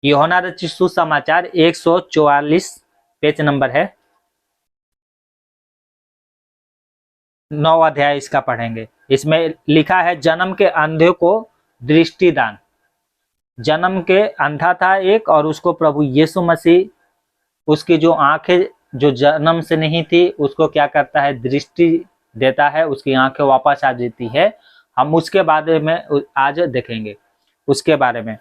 यूहन्ना रचित सुसमाचार 144 पेज नंबर है, 9 अध्याय इसका पढ़ेंगे। इसमें लिखा है जन्म के अंधे को दृष्टिदान। जन्म के अंधा था एक, और उसको प्रभु यीशु मसीह उसकी जो आंखें जो जन्म से नहीं थी उसको क्या करता है, दृष्टि देता है, उसकी आंखें वापस आ जाती है। हम उसके बारे में आज देखेंगे, उसके बारे में।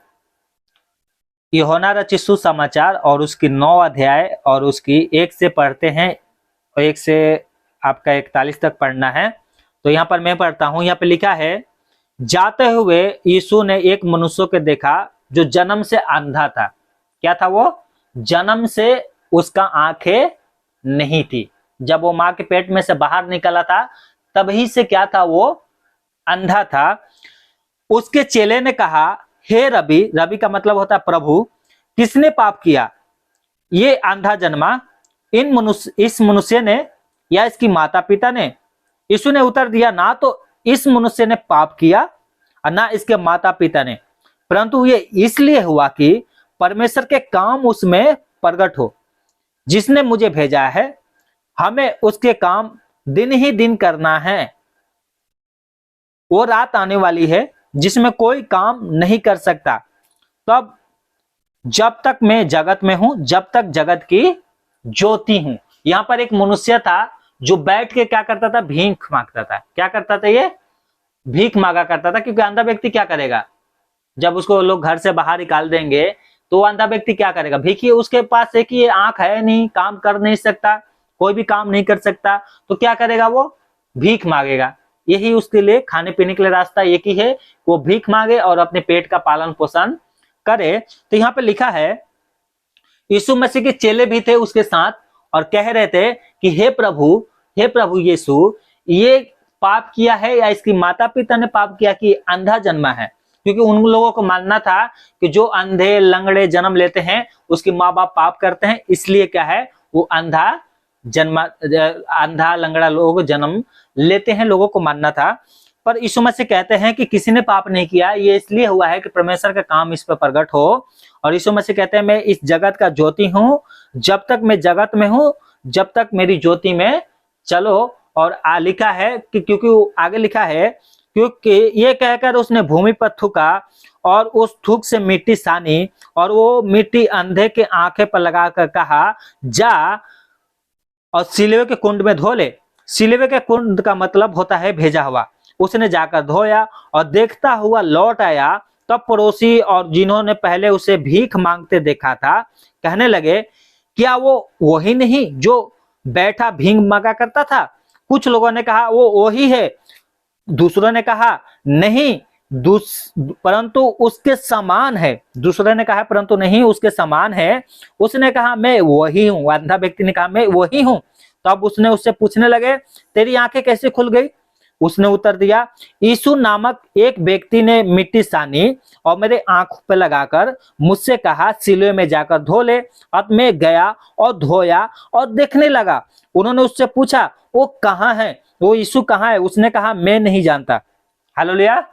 यूहन्ना रचित सुसमाचार और उसकी 9 अध्याय और उसकी 1 से पढ़ते हैं, और 1 से आपका 41 तक पढ़ना है। तो यहाँ पर मैं पढ़ता हूँ। यहाँ पे लिखा है, जाते हुए यीशु ने एक मनुष्य को देखा जो जन्म से अंधा था। क्या था वो? जन्म से उसका आंखें नहीं थी। जब वो माँ के पेट में से बाहर निकला था तभी से क्या था, वो अंधा था। उसके चेले ने कहा, हे रबी, रबी का मतलब होता है प्रभु, किसने पाप किया, ये अंधा जन्मा, इस मनुष्य ने या इसकी माता पिता ने? यीशु ने उत्तर दिया, ना तो इस मनुष्य ने पाप किया और ना इसके माता पिता ने, परंतु ये इसलिए हुआ कि परमेश्वर के काम उसमें प्रकट हो। जिसने मुझे भेजा है हमें उसके काम दिन ही दिन करना है। वो रात आने वाली है जिसमें कोई काम नहीं कर सकता। तब जब तक मैं जगत में हूं, जब तक जगत की ज्योति हूं। यहां पर एक मनुष्य था जो बैठ के क्या करता था, भीख मांगता था। क्या करता था ये? भीख मांगा करता था। क्योंकि अंधा व्यक्ति क्या करेगा, जब उसको लोग घर से बाहर निकाल देंगे तो अंधा व्यक्ति क्या करेगा? भीखिए, उसके पास एक ही आंख है नहीं, काम कर नहीं सकता, कोई भी काम नहीं कर सकता, तो क्या करेगा? वो भीख मांगेगा। यही उसके लिए खाने पीने के लिए रास्ता एक ही है, वो भीख मांगे और अपने पेट का पालन पोषण करे। तो यहाँ पे लिखा है, यीशु मसीह के चेले भी थे उसके साथ और कह रहे थे कि हे प्रभु यीशु, ये पाप किया है या इसकी माता पिता ने पाप किया कि अंधा जन्मा है? क्योंकि उन लोगों को मानना था कि जो अंधे लंगड़े जन्म लेते हैं उसके माँ बाप पाप करते हैं, इसलिए क्या है, वो अंधा लंगड़ा लोग जन्म लेते हैं, लोगों को मानना था। पर यीशु मसीह कहते हैं कि किसी ने पाप नहीं किया, ये इसलिए हुआ है कि परमेश्वर का काम इस पर प्रकट हो। और यीशु मसीह कहते हैं, मैं इस जगत का ज्योति हूं, जब तक मैं जगत में हूं जब तक मेरी ज्योति में चलो। और लिखा है कि क्योंकि आगे लिखा है, क्योंकि ये कहकर उसने भूमि पर थूका और उस थूक से मिट्टी सानी और वो मिट्टी अंधे के आंखें पर लगाकर कहा, जा और सिलवे के कुंड में धो ले। सिलवे के कुंड का मतलब होता है भेजा हुआ। उसने जाकर धोया और देखता हुआ लौट आया। तब पड़ोसी और जिन्होंने पहले उसे भीख मांगते देखा था कहने लगे, क्या वो वही नहीं जो बैठा भीख मांगा करता था? कुछ लोगों ने कहा, वो वही है। दूसरों ने कहा, नहीं, परंतु उसके समान है। दूसरे ने कहा, परंतु नहीं, उसके समान है। उसने कहा, मैं वही हूं। अंधा व्यक्ति ने कहा, मैं वही हूं। तब उसने उससे पूछने लगे, तेरी आंखें कैसे खुल गई? उसने उत्तर दिया, यीशु नामक एक व्यक्ति ने मिट्टी सानी और मेरे आंखों पर लगाकर मुझसे कहा, सिलवे में जाकर धो ले। अब मैं गया और धोया और देखने लगा। उन्होंने उससे पूछा, वो कहाँ है, वो यीशु कहाँ है? उसने कहा, मैं नहीं जानता। हालेलुया।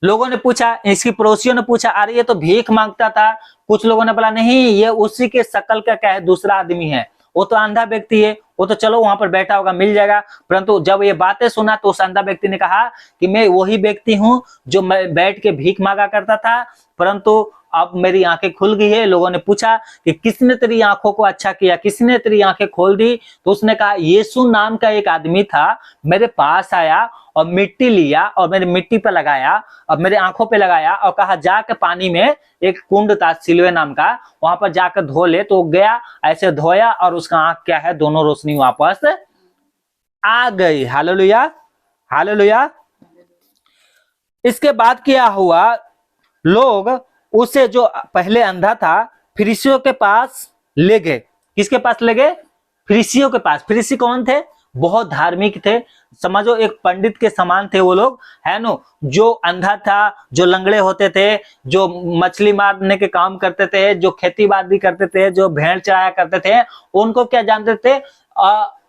लोगों ने पूछा, इसकी पड़ोसियों ने पूछा, अरे ये तो भीख मांगता था। कुछ लोगों ने बोला, नहीं, ये उसी के शकल का क्या है, दूसरा आदमी है, वो तो अंधा व्यक्ति है, वो तो चलो वहां पर बैठा होगा, मिल जाएगा। परंतु जब ये बातें सुना तो उस अंधा व्यक्ति ने कहा कि मैं वही व्यक्ति हूं जो मैं बैठ के भीख मांगा करता था, परंतु अब मेरी आंखें खुल गई है। लोगों ने पूछा कि किसने तेरी आंखों को अच्छा किया, किसने तेरी आंखें खोल दी? तो उसने कहा, यीशु नाम का एक आदमी था, मेरे पास आया और मिट्टी लिया और मेरे मिट्टी पे लगाया और मेरे आंखों पे लगाया और कहा, जाकर पानी में एक कुंड था सिलवे नाम का, वहां पर जाकर धो ले। तो गया, ऐसे धोया और उसका आंख क्या है, दोनों रोशनी वापस आ गई। Hallelujah, hallelujah. इसके बाद क्या हुआ, लोग उसे जो पहले अंधा था फरीसियों के पास ले गए। किसके पास ले गए? फरीसियों के पास। फरीसी कौन थे? बहुत धार्मिक थे, समझो एक पंडित के समान थे वो लोग, है नो। जो अंधा था, जो लंगड़े होते थे, जो मछली मारने के काम करते थे, जो खेती बाड़ी करते थे, जो भेड़ चराया करते थे, उनको क्या जानते थे?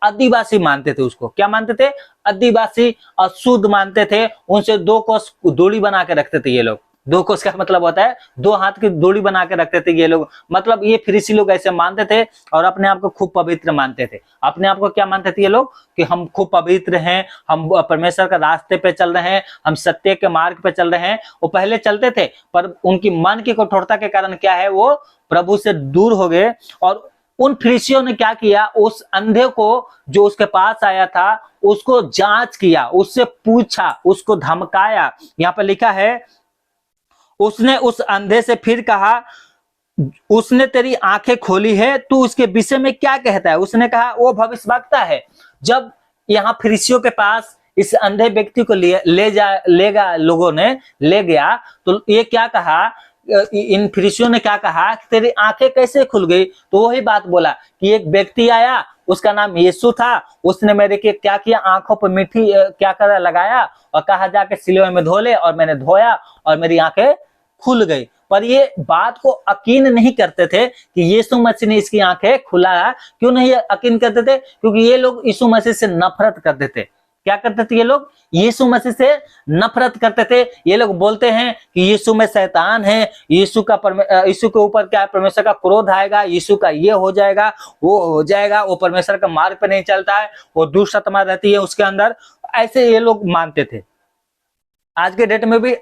आदिवासी मानते थे। उसको क्या मानते थे? आदिवासी, अशुद्ध मानते थे। उनसे 2 कोस दूरी बना के रखते थे ये लोग। दो कोस का मतलब होता है 2 हाथ की दूरी बना के रखते थे ये लोग। मतलब ये फरीसी लोग ऐसे मानते थे और अपने आप को खूब पवित्र मानते थे। अपने आप को क्या मानते थे ये लोग कि हम खूब पवित्र हैं, हम परमेश्वर का रास्ते पे चल रहे हैं, हम सत्य के मार्ग पे चल रहे हैं। वो पहले चलते थे पर उनकी मन की कठोरता के कारण क्या है, वो प्रभु से दूर हो गए। और उन फरीसियों ने क्या किया, उस अंधे को जो उसके पास आया था उसको जांच किया, उससे पूछा, उसको धमकाया। यहाँ पर लिखा है उसने उस अंधे से फिर कहा, उसने तेरी आंखें खोली है, तू उसके विषय में क्या कहता है? उसने कहा वो भविष्यवक्ता है। जब यहाँ फरीसियों के पास इस अंधे व्यक्ति को लेगा लोगों ने ले गया तो ये क्या कहा, इन फरीसियों ने क्या कहा कि तेरी आंखें कैसे खुल गई? तो वही बात बोला कि एक व्यक्ति आया, उसका नाम यीशु था, उसने मेरे के क्या किया, आंखों पर मीठी क्या कर लगाया और कहा जाके सिलवे में धो ले, और मैंने धोया और मेरी आंखें खुल गई। पर ये बात को यकीन नहीं करते थे कि यीशु मसीह ने इसकी आंखें खुलाया। क्यों नहीं यकीन करते थे? क्योंकि ये लोग यीशु मसीह से नफरत करते थे। क्या करते थे ये लोग? यीशु मसीह से नफरत करते थे। ये लोग बोलते हैं कि यीशु में शैतान है, यीशु के ऊपर क्या है, परमेश्वर का क्रोध आएगा, यीशु का ये हो जाएगा, वो हो जाएगा, वो परमेश्वर का मार्ग पे नहीं चलता है, वो दुष्ट आत्मा रहती है उसके अंदर। ऐसे ये लोग मानते थे। आज के डेट में भी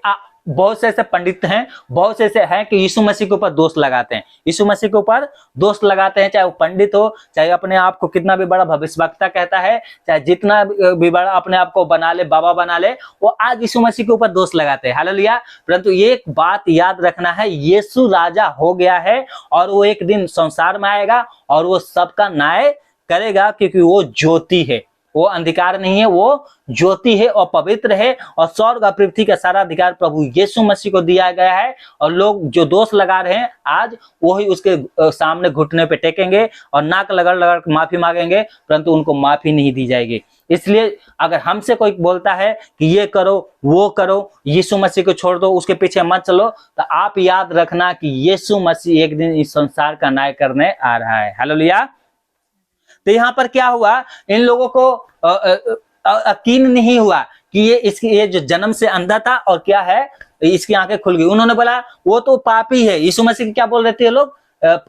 बहुत से ऐसे पंडित हैं, बहुत से ऐसे हैं कि यीशु मसीह के ऊपर दोष लगाते हैं, यीशु मसीह के ऊपर दोष लगाते हैं। चाहे वो पंडित हो, चाहे अपने आप को कितना भी बड़ा भविष्यवक्ता कहता है, चाहे जितना भी बड़ा अपने आप को बना ले, बाबा बना ले, वो आज यीशु मसीह के ऊपर दोष लगाते हैं। हालेलुया। परंतु ये एक बात याद रखना है, यीशु राजा हो गया है और वो एक दिन संसार में आएगा और वो सबका न्याय करेगा, क्योंकि वो ज्योति है, वो अंधकार नहीं है, वो ज्योति है और पवित्र है। और स्वर्ग और पृथ्वी का सारा अधिकार प्रभु यीशु मसीह को दिया गया है। और लोग जो दोष लगा रहे हैं आज, वही उसके सामने घुटने पे टेकेंगे और नाक लगड़ माफी मांगेंगे, परंतु उनको माफी नहीं दी जाएगी। इसलिए अगर हमसे कोई बोलता है कि ये करो वो करो, यीशु मसीह को छोड़ दो, उसके पीछे मत चलो, तो आप याद रखना कि यीशु मसीह एक दिन इस संसार का न्याय करने आ रहा है। हालेलुया। तो यहाँ पर क्या हुआ, इन लोगों को यकीन नहीं हुआ कि ये जो जन्म से अंधा था और क्या है, इसकी आंखें खुल गई। उन्होंने बोला वो तो पापी है। यीशु मसीह क्या बोल रहे थे ये लोग,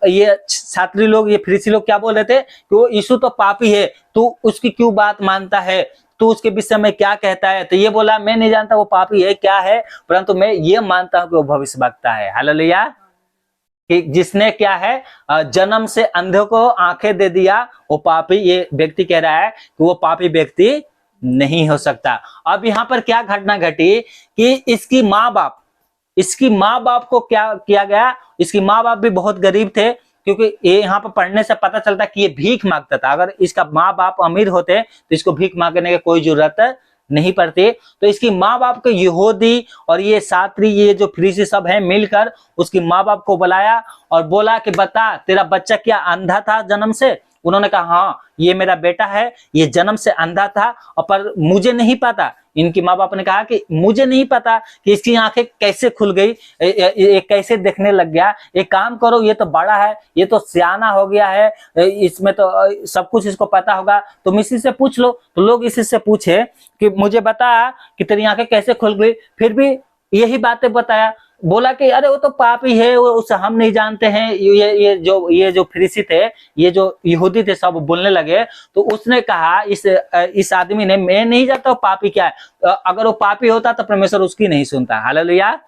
ये छात्री लोग, ये फरीसी लोग क्या बोल रहे थे कि वो यीशु तो पापी है, तू उसकी क्यों बात मानता है, तू उसके विषय में क्या कहता है? तो ये बोला मैं नहीं जानता वो पापी है क्या है, परंतु मैं ये मानता हूं कि वो भविष्यवक्ता है। हालेलुया। कि जिसने क्या है, जन्म से अंधे को आंखें दे दिया, वो पापी, ये व्यक्ति कह रहा है कि वो पापी व्यक्ति नहीं हो सकता। अब यहाँ पर क्या घटना घटी कि इसकी माँ बाप को क्या किया गया, इसकी माँ बाप भी बहुत गरीब थे, क्योंकि ये यहाँ पर पढ़ने से पता चलता कि ये भीख मांगता था। अगर इसका माँ बाप अमीर होते तो इसको भीख मांगने की कोई जरूरत नहीं पड़ती। तो इसकी माँ बाप के यहूदी और ये शास्त्री, ये जो फरीसी सब हैं, मिलकर उसकी माँ बाप को बुलाया और बोला कि बता तेरा बच्चा क्या अंधा था जन्म से? उन्होंने कहा हाँ ये मेरा बेटा है, ये जन्म से अंधा था, और पर मुझे नहीं पता। इनकी माँ बाप ने कहा कि मुझे नहीं पता कि इसकी आंखें कैसे खुल गई, ये कैसे देखने लग गया। एक काम करो, ये तो बड़ा है, ये तो सियाना हो गया है, इसमें तो सब कुछ इसको पता होगा, तुम इसी से पूछ लो। तो लोग इसी से पूछे कि मुझे बता कि तेरी आंखें कैसे खुल गई। फिर भी यही बातें बताया। बोला कि अरे वो तो पापी है, वो उसे हम नहीं जानते हैं। ये जो फरीसी थे, ये जो यहूदी थे, सब बोलने लगे। तो उसने कहा इस आदमी ने, मैं नहीं जानता वो पापी क्या है। अगर वो पापी होता तो परमेश्वर उसकी नहीं सुनता। हालेलुया।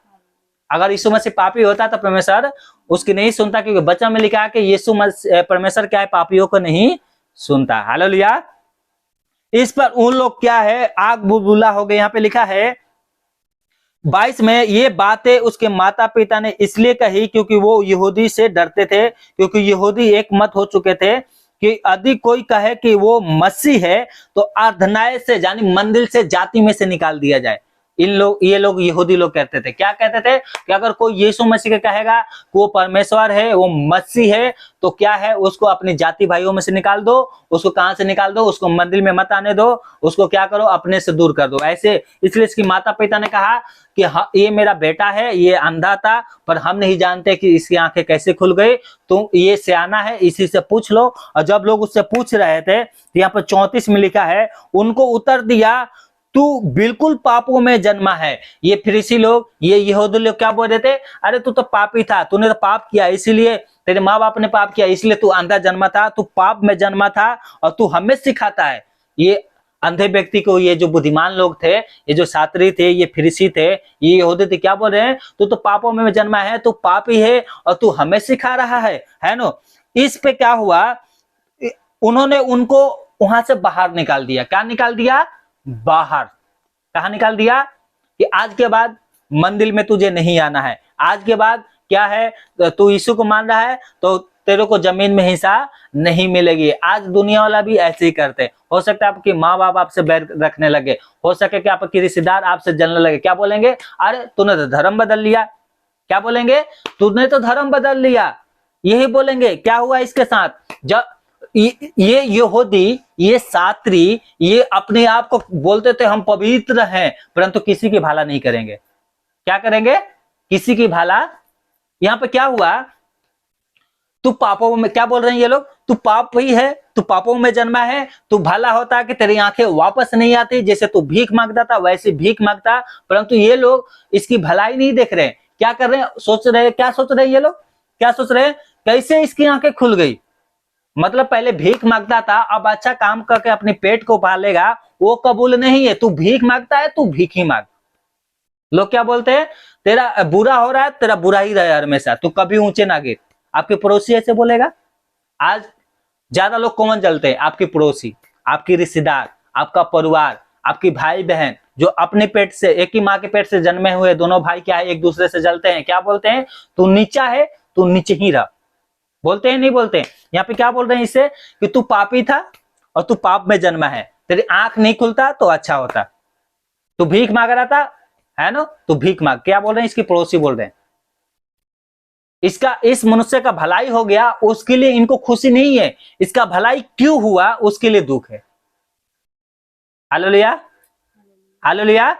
अगर यीशु मसीह पापी होता तो परमेश्वर उसकी नहीं सुनता, क्योंकि वचन में लिखा है कि यीशु मसीह परमेश्वर क्या है, पापियों को नहीं सुनता। हालेलुया। इस पर उन लोग क्या है, आग बुलबुला हो गए। यहाँ पे लिखा है 22 में, ये बातें उसके माता पिता ने इसलिए कही क्योंकि वो यहूदी से डरते थे, क्योंकि यहूदी एक मत हो चुके थे कि यदि कोई कहे कि वो मसीह है तो अर्धनाय से, यानी मंदिर से, जाति में से निकाल दिया जाए। ये लोग यहूदी लोग कहते थे, क्या कहते थे कि अगर कोई यीशु मसीह का कहेगा कि वो परमेश्वर है, वो मसीह है, तो क्या है, उसको अपनी जाति भाइयों में से निकाल दो। उसको कहां से निकाल दो? उसको मंदिर में मत आने दो, उसको क्या करो, अपने से दूर कर दो। ऐसे इसलिए इसकी माता पिता ने कहा कि हाँ, ये मेरा बेटा है, ये अंधा था, पर हम नहीं जानते कि इसकी आंखें कैसे खुल गई, तो ये सियाना है, इसी से पूछ लो। और जब लोग उससे पूछ रहे थे, तो यहाँ पर 34 में लिखा है, उनको उत्तर दिया तू बिल्कुल पापों में जन्मा है। ये फरीसी लोग, ये यहूदी लोग क्या बोल रहे थे, अरे तू तो पापी था, तूने तो पाप किया, इसीलिए तेरे माँ बाप ने पाप किया, इसलिए तू अंधा जन्मा था, तू पाप में जन्मा था और तू हमें सिखाता है। ये अंधे व्यक्ति को ये जो बुद्धिमान लोग थे, ये जो शास्त्री थे, ये फरीसी थे, ये यहूदी थे, क्या बोल रहे हैं, तू तो पापों में जन्मा है, तू पापी है और तू हमें सिखा रहा है नो। इस पे क्या हुआ, उन्होंने उनको वहां से बाहर निकाल दिया। क्या निकाल दिया, बाहर। कहा निकाल दिया कि आज के बाद मंदिर में तुझे नहीं आना है, आज के बाद क्या है, तू यीशु को मान रहा है तो तेरे को जमीन में हिस्सा नहीं मिलेगी। आज दुनिया वाला भी ऐसे ही करते। हो सकता है आपके माँ बाप आपसे बैर रखने लगे, हो सके कि आपके रिश्तेदार आपसे जलने लगे। क्या बोलेंगे, अरे तूने तो धर्म बदल लिया। क्या बोलेंगे, तूने तो धर्म बदल लिया, यही बोलेंगे। क्या हुआ इसके साथ, जब ये यहूदी, ये शास्त्री, ये अपने आप को बोलते थे हम पवित्र हैं, परंतु किसी की भला नहीं करेंगे। क्या करेंगे, किसी की भला। यहां पे क्या हुआ, तू पापों में, क्या बोल रहे हैं ये लोग, तू पाप ही है, तू पापों में जन्मा है, तू भला होता कि तेरी आंखें वापस नहीं आती, जैसे तू भीख मांगता था वैसे भीख मांगता। परंतु ये लोग इसकी भलाई नहीं देख रहे। क्या कर रहे हैं, सोच रहे हैं, क्या सोच रहे हैं ये लोग, क्या सोच रहे हैं, कैसे इसकी आंखें खुल गई। मतलब पहले भीख मांगता था, अब अच्छा काम करके अपने पेट को पालेगा, वो कबूल नहीं है। तू भीख मांगता है, तू भीख ही मांग। लोग क्या बोलते हैं, तेरा बुरा हो रहा है, तेरा बुरा ही रहे हमेशा, तू कभी ऊंचे ना गिर। आपके पड़ोसी ऐसे बोलेगा। आज ज्यादा लोग कौन जलते हैं, आपके पड़ोसी, आपके रिश्तेदार, आपका परिवार, आपकी भाई बहन, जो अपने पेट से, एक ही माँ के पेट से जन्मे हुए दोनों भाई क्या है, एक दूसरे से जलते हैं। क्या बोलते हैं, तू नीचा है, तू नीचे ही रह। बोलते हैं नहीं बोलते हैं। यहाँ पे क्या बोल रहे हैं इससे, कि तू पापी था और तू पाप में जन्मा है, तेरी आंख नहीं खुलता तो अच्छा होता। तू भीख मांग रहा था, है ना, तू भीख मांग। क्या बोल रहे हैं, इसकी पड़ोसी बोल रहे हैं। इसका, इस मनुष्य का भलाई हो गया, उसके लिए इनको खुशी नहीं है, इसका भलाई क्यों हुआ उसके लिए दुख है। Hallelujah, hallelujah.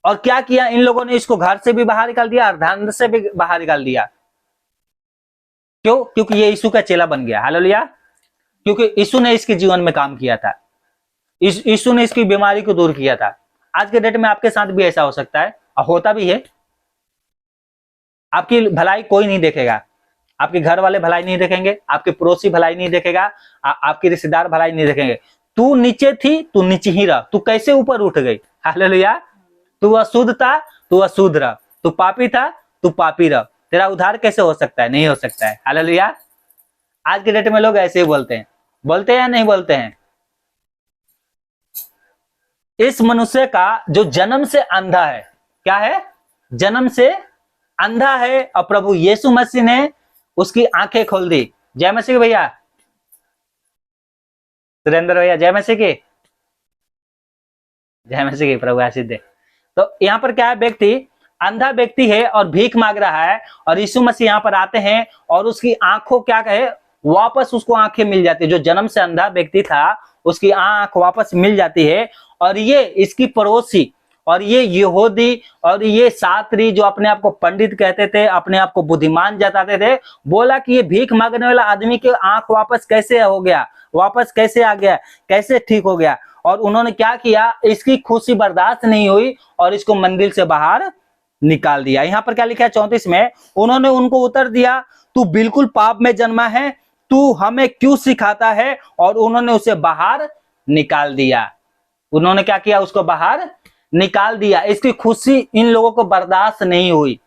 और क्या किया इन लोगों ने, इसको घर से भी बाहर निकाल दिया, अर्धांध से भी बाहर निकाल दिया। क्यों, क्योंकि ये यीशु का चेला बन गया। हालेलुया, क्योंकि यीशु ने इसके जीवन में काम किया था, यीशु ने इसकी बीमारी को दूर किया था। आज के डेट में आपके साथ भी ऐसा हो सकता है, और होता भी है। आपकी भलाई कोई नहीं देखेगा, आपके घर वाले भलाई नहीं देखेंगे, आपके पड़ोसी भलाई नहीं देखेगा, आपके रिश्तेदार भलाई नहीं देखेंगे। तू नीचे थी, तू नीचे ही रह। तू कैसे ऊपर उठ गई, हालेलुया। तू अशुद्ध था, तू अशुद्ध रह। तू पापी था, तू पापी रह। तेरा उद्धार कैसे हो सकता है, नहीं हो सकता है। हालेलुया। आज के डेट में लोग ऐसे ही बोलते हैं, बोलते हैं या नहीं बोलते हैं। इस मनुष्य का जो जन्म से अंधा है, क्या है, जन्म से अंधा है, और प्रभु यीशु मसीह ने उसकी आंखें खोल दी। जय मसीह की भैया, सुरेंद्र भैया, जय मसीह की, जय मसीह की, प्रभु आशीष दे। तो यहाँ पर क्या है, व्यक्ति अंधा व्यक्ति है और भीख मांग रहा है, और यीशु मसीह यहाँ पर आते हैं और उसकी आंखों, क्या कहे, वापस उसको आंखें मिल जाती है। जो जन्म से अंधा व्यक्ति था उसकी आंख वापस मिल जाती है। और ये इसकी पड़ोसी और ये यहूदी और ये शास्त्री जो अपने आप को पंडित कहते थे, अपने आप को बुद्धिमान जताते थे, बोला कि ये भीख मांगने वाला आदमी की आंख वापस कैसे हो गया, वापस कैसे आ गया, कैसे ठीक हो गया। और उन्होंने क्या किया, इसकी खुशी बर्दाश्त नहीं हुई और इसको मंदिर से बाहर निकाल दिया। यहाँ पर क्या लिखा है 34 में, उन्होंने उनको उत्तर दिया, तू बिल्कुल पाप में जन्मा है, तू हमें क्यों सिखाता है। और उन्होंने उसे बाहर निकाल दिया। उन्होंने क्या किया, उसको बाहर निकाल दिया। इसकी खुशी इन लोगों को बर्दाश्त नहीं हुई।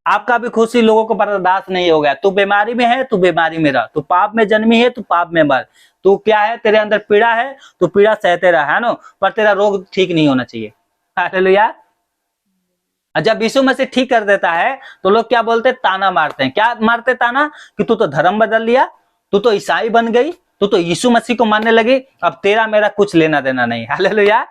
आपका भी खुशी लोगों को बर्दाश्त नहीं हो गया। तू बीमारी में है, तू बीमारी में रह। तू पाप में जन्मी है, तू पाप में मर। तू क्या है, तेरे अंदर पीड़ा है, तू पीड़ा सहते रहा, है ना, पर तेरा रोग ठीक नहीं होना चाहिए। हालेलुया। जब यीशु मसीह ठीक कर देता है तो लोग क्या बोलते, ताना मारते हैं। क्या मारते ताना, कि तू तो धर्म बदल लिया, तू तो ईसाई बन गई, तू तो यीशु मसीह को मानने लगी, अब तेरा मेरा कुछ लेना देना नहीं। हालेलुया।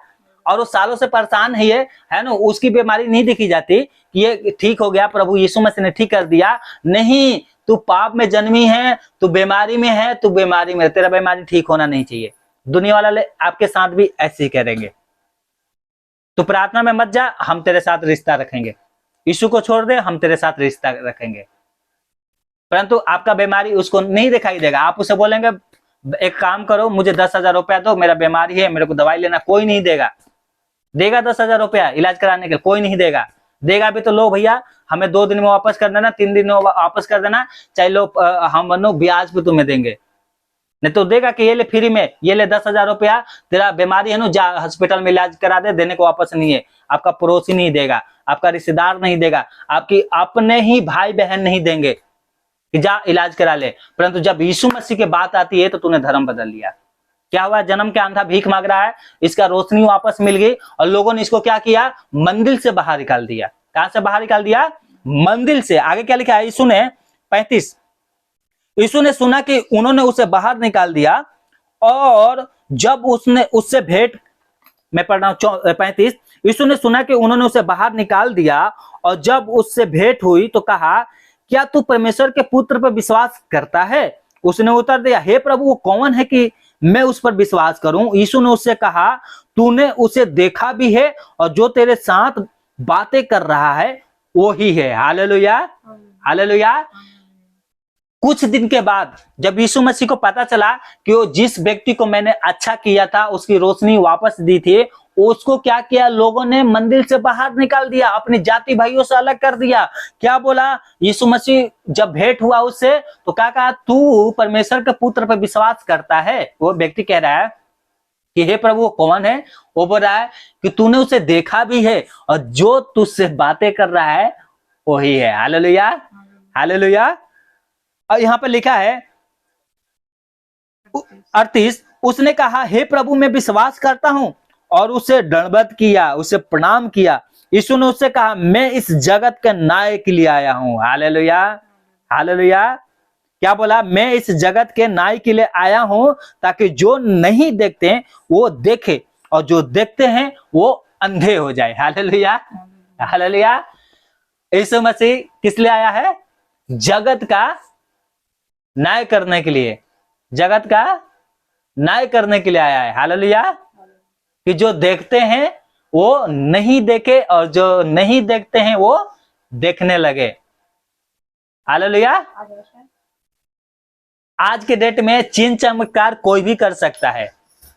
और वो सालों से परेशान है ना, उसकी बीमारी नहीं देखी जाती कि ये ठीक हो गया, प्रभु यीशु मसीह ने ठीक कर दिया। नहीं, तू पाप में जन्मी है, तू बीमारी में है, तू बीमारी में, तेरा बीमारी ठीक होना नहीं चाहिए। दुनिया वाले आपके साथ भी ऐसे ही करेंगे। तू प्रार्थना में मत जा, हम तेरे साथ रिश्ता रखेंगे। यीशु को छोड़ दे, हम तेरे साथ रिश्ता रखेंगे। परंतु आपका बीमारी उसको नहीं दिखाई देगा। आप उसे बोलेंगे एक काम करो, मुझे 10,000 रुपया दो, मेरा बीमारी है, मेरे को दवाई लेना, कोई नहीं देगा। देगा 10,000 रुपया इलाज कराने के लिए? कोई नहीं देगा। देगा भी तो लो भैया हमें 2 दिन में वापस कर देना, 3 दिन में वापस कर देना, चाहे लो हम बनो ब्याज पे तुम्हें देंगे। नहीं तो देगा कि ये ले फ्री में, ये ले 10,000 रुपया, तेरा बीमारी है ना, जा हॉस्पिटल में इलाज करा दे, देने को वापस नहीं है। आपका पड़ोसी नहीं देगा, आपका रिश्तेदार नहीं देगा, आपकी अपने ही भाई बहन नहीं देंगे कि जा इलाज करा ले। परंतु जब यीशु मसीह की बात आती है तो तूने धर्म बदल लिया। क्या हुआ? जन्म के अंधा भीख मांग रहा है, इसका रोशनी वापस मिल गई और लोगों ने इसको क्या किया? मंदिर से बाहर निकाल दिया। कहां से बाहर निकाल दिया? मंदिर से। आगे क्या लिखा है? यीशु ने 35, यीशु ने सुना कि उन्होंने उसे बाहर निकाल दिया और जब उसने उससे भेंट, मैं पढ़ रहा हूं 35, यीशु ने सुना कि उन्होंने उसे बाहर निकाल दिया और जब उससे भेंट हुई तो कहा, क्या तू परमेश्वर के पुत्र पर विश्वास करता है? उसने उत्तर दिया, हे प्रभु, वो कौन है कि मैं उस पर विश्वास करूं? यीशु ने उससे कहा, तूने उसे देखा भी है और जो तेरे साथ बातें कर रहा है वो ही है। Hallelujah, hallelujah. कुछ दिन के बाद जब यीशु मसीह को पता चला कि वो जिस व्यक्ति को मैंने अच्छा किया था, उसकी रोशनी वापस दी थी, उसको क्या किया? लोगों ने मंदिर से बाहर निकाल दिया, अपनी जाति भाइयों से अलग कर दिया। क्या बोला? यीशु मसीह जब भेंट हुआ उससे तो क्या कहा? तू परमेश्वर के पुत्र पर विश्वास करता है? वो व्यक्ति कह रहा है कि हे प्रभु, वो कौन है? वो बोल रहा है कि तूने उसे देखा भी है और जो तुझसे बातें कर रहा है वही है। Hallelujah, hallelujah. और यहां पर लिखा है 38, उसने कहा, हे प्रभु, मैं विश्वास करता हूं, और उसे दंडवत किया, उसे प्रणाम किया। यीशु ने उससे कहा, मैं इस जगत के न्याय के लिए आया हूं। Hallelujah, hallelujah. क्या बोला? मैं इस जगत के न्याय के लिए आया हूं ताकि जो नहीं देखते हैं वो देखे और जो देखते हैं वो अंधे हो जाए। Hallelujah, hallelujah. यीशु मसीह किस लिए आया है? जगत का न्याय करने के लिए, जगत का न्याय करने के लिए आया है। हालेलुया। कि जो देखते हैं वो नहीं देखे और जो नहीं देखते हैं वो देखने लगे। हालेलुया। आज के डेट में चिन्ह चमत्कार कोई भी कर सकता है।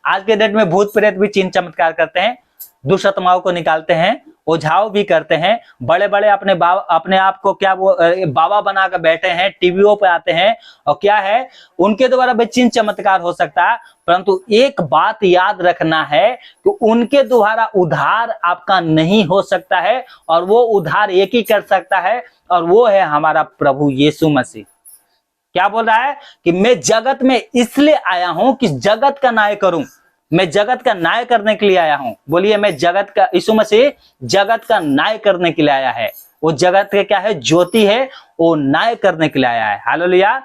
आज के डेट में भूत प्रेत भी चिन्ह चमत्कार करते हैं, दुष्आत्माओं को निकालते हैं, ओझाव भी करते हैं। बड़े बड़े अपने आप को क्या वो बाबा बना कर बैठे हैं, टीवीओ पे आते हैं और क्या है, उनके द्वारा भी चिन्ह चमत्कार हो सकता है। परंतु एक बात याद रखना है कि उनके द्वारा उद्धार आपका नहीं हो सकता है और वो उद्धार एक ही कर सकता है और वो है हमारा प्रभु यीशु मसीह। क्या बोल रहा है? कि मैं जगत में इसलिए आया हूं कि जगत का न्याय करूं। मैं जगत का न्याय करने के लिए आया हूं। बोलिए, मैं जगत का, यीशु मसीह जगत का न्याय करने के लिए आया है। वो जगत के क्या है? ज्योति है, वो न्याय करने के लिए आया है। हालेलुया।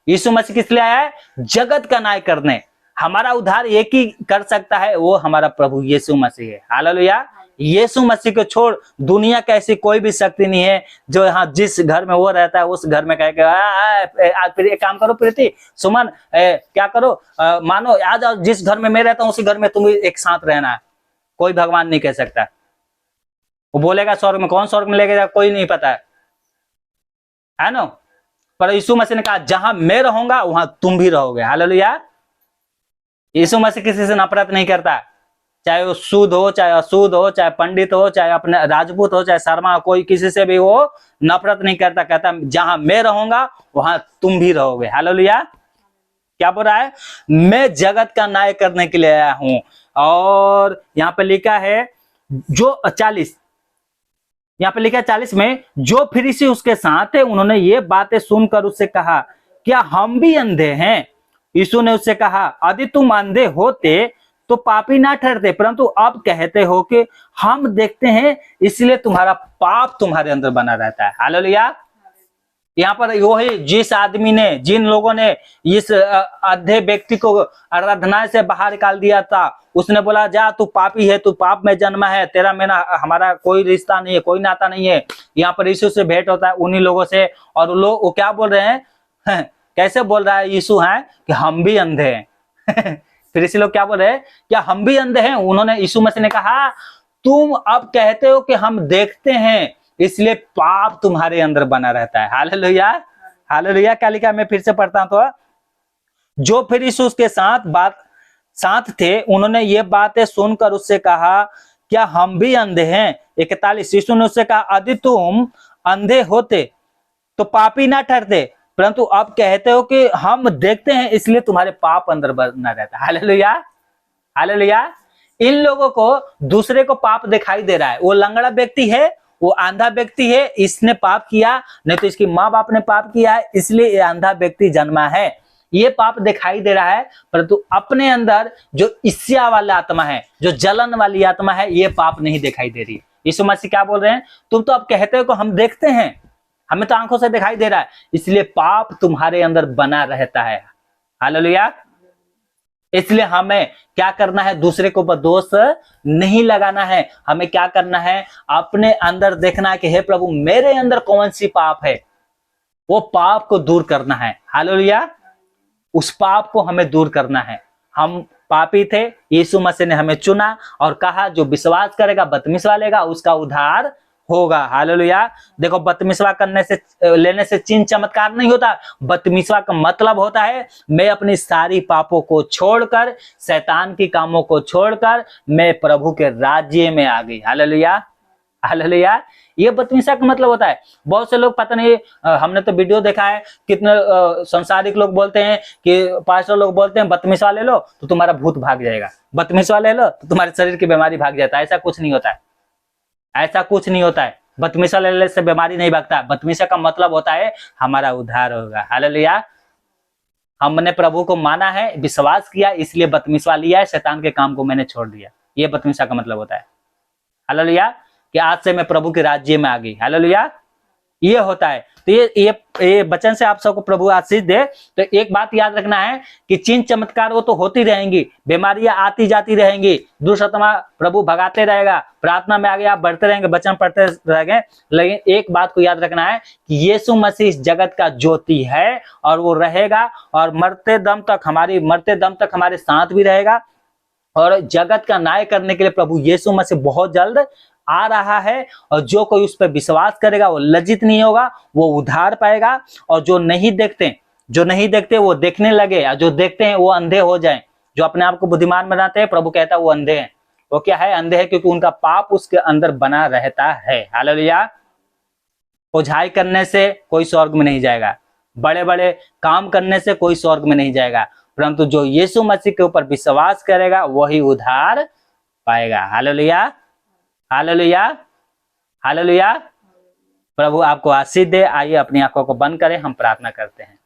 यीशु मसीह किस लिए आया है? जगत का न्याय करने। हमारा उद्धार एक ही कर सकता है, वो हमारा प्रभु यीशु मसीह है। हालेलुया। यीशु मसीह को छोड़ दुनिया का ऐसी कोई भी शक्ति नहीं है जो यहाँ जिस घर में वो रहता है उस घर में कहेगा आज फिर एक काम करो प्रीति, सुमन, क्या करो, मानो आज जिस घर में मैं रहता हूँ उसी घर में तुम एक साथ रहना है। कोई भगवान नहीं कह सकता। वो बोलेगा स्वर्ग में, कौन स्वर्ग में लेके जाएगा कोई नहीं पता है ना। पर यीशु मसीह ने कहा, जहां मैं रहूंगा वहां तुम भी रहोगे। हालेलुया। यीशु मसीह किसी से नफरत नहीं करता, चाहे वो शुद्ध हो, चाहे अशुद्ध हो, चाहे पंडित हो, चाहे अपने राजपूत हो, चाहे शर्मा हो, कोई किसी से भी वो नफरत नहीं करता। कहता जहां मैं रहूंगा वहां तुम भी रहोगे। हालेलुया। क्या बोल रहा है? मैं जगत का न्याय करने के लिए आया हूं। और यहां पे लिखा है जो 40, यहां पे लिखा है 40 में, जो फरीसी उसके साथ थे उन्होंने ये बातें सुनकर उससे कहा, क्या हम भी अंधे हैं? यीशु ने उससे कहा, यदि तुम अंधे होते तो पापी ना ठहरते, परंतु अब कहते हो कि हम देखते हैं, इसलिए तुम्हारा पाप तुम्हारे अंदर बना रहता है। हालेलुया। यहाँ पर वही जिस आदमी ने, जिन लोगों ने इस अंधे व्यक्ति को आराधना से बाहर निकाल दिया था, उसने बोला, जा तू पापी है, तू पाप में जन्मा है, तेरा मेरा हमारा कोई रिश्ता नहीं है, कोई नाता नहीं है। यहाँ पर यीशु से भेंट होता है उन्हीं लोगों से, और लोग वो क्या बोल रहे हैं कैसे बोल रहा है यीशु है कि हम भी अंधे हैं फिर इसी लोग क्या बोल रहे हैं? क्या हम भी अंधे हैं? उन्होंने, यीशु मसीह ने कहा, तुम अब कहते हो कि हम देखते हैं, इसलिए पाप तुम्हारे अंदर बना रहता है। Hallelujah, hallelujah. क्या लिखा? मैं फिर से पढ़ता हूं तो, जो फिर यीशु के साथ साथ थे उन्होंने ये बातें सुनकर उससे कहा, क्या हम भी अंधे हैं? 41, यीशु ने उससे कहा, यदि तुम अंधे होते तो पापी ना ठहरते, परंतु अब कहते हो कि हम देखते हैं इसलिए तुम्हारे पाप अंदर बना रहता है। Hallelujah, hallelujah. इन लोगों को दूसरे को पाप दिखाई दे रहा है। वो लंगड़ा व्यक्ति है, वो अंधा व्यक्ति है, इसने पाप किया, नहीं तो इसकी माँ बाप ने पाप किया है, इसलिए ये अंधा व्यक्ति जन्मा है। ये पाप दिखाई दे रहा है, परंतु अपने अंदर जो ईर्ष्या वाला आत्मा है, जो जलन वाली आत्मा है, ये पाप नहीं दिखाई दे रही। यीशु मसीह क्या बोल रहे हैं? तुम तो अब कहते हो कि हम देखते हैं, हमें तो आंखों से दिखाई दे रहा है, इसलिए पाप तुम्हारे अंदर बना रहता है। हालेलुया। इसलिए हमें क्या करना है? दूसरे को दोष नहीं लगाना है। हमें क्या करना है? अपने अंदर देखना है कि हे प्रभु, मेरे अंदर कौन सी पाप है, वो पाप को दूर करना है। हालेलुया। उस पाप को हमें दूर करना है। हम पापी थे, यीशु मसीह ने हमें चुना और कहा जो विश्वास करेगा, बपतिस्मा लेगा, उसका उद्धार होगा। हालेलुया। देखो, बपतिस्मा करने से, लेने से चिन्ह चमत्कार नहीं होता। बपतिस्मा का मतलब होता है मैं अपनी सारी पापों को छोड़कर, शैतान की कामों को छोड़कर मैं प्रभु के राज्य में आ गई। Hallelujah, hallelujah. ये बपतिस्मा का मतलब होता है। बहुत से लोग पता नहीं, हमने तो वीडियो देखा है, कितने संसारिक लोग बोलते हैं कि पास्टर लोग बोलते हैं बपतिस्मा ले लो तो तुम्हारा भूत भाग जाएगा, बपतिस्मा ले लो तो तुम्हारे शरीर की बीमारी भाग जाता है। ऐसा कुछ नहीं होता है, ऐसा कुछ नहीं होता है। बपतिस्मा लेने से बीमारी नहीं भागता। बपतिस्मा का मतलब होता है हमारा उद्धार होगा। हालेलुया। हमने प्रभु को माना है, विश्वास किया, इसलिए बपतिस्मा लिया है, शैतान के काम को मैंने छोड़ दिया। ये बपतिस्मा का मतलब होता है। हालेलुया। कि आज से मैं प्रभु के राज्य में आ गई। हालेलुया। ये होता है। तो ये वचन से आप सबको प्रभु आशीष दे। तो एक बात याद रखना है कि चिन्ह चमत्कार वो तो होती रहेंगी, बीमारियां आती जाती रहेंगी, दुष्ट आत्मा प्रभु भगाते रहेगा, प्रार्थना में आगे आप बढ़ते रहेंगे, वचन पढ़ते रहेंगे, लेकिन एक बात को याद रखना है कि यीशु मसीह इस जगत का ज्योति है और वो रहेगा, और मरते दम तक हमारे साथ भी रहेगा। और जगत का न्याय करने के लिए प्रभु यीशु मसीह बहुत जल्द आ रहा है, और जो कोई उस पर विश्वास करेगा वो लज्जित नहीं होगा, वो उद्धार पाएगा। और जो नहीं देखते वो देखने लगे, और जो देखते हैं वो अंधे हो जाएं। जो अपने आप को बुद्धिमान बनाते हैं, प्रभु कहता है वो अंधे हैं। वो क्या है? अंधे हैं, क्योंकि उनका पाप उसके अंदर बना रहता है। हालेलुया। ओझाई करने से कोई स्वर्ग में नहीं जाएगा, बड़े बड़े काम करने से कोई स्वर्ग में नहीं जाएगा, परंतु जो यीशु मसीह के ऊपर विश्वास करेगा वही उद्धार पाएगा। Hallelujah, hallelujah, hallelujah. प्रभु आपको आशीष दे। आइए अपनी आंखों को बंद करें, हम प्रार्थना करते हैं।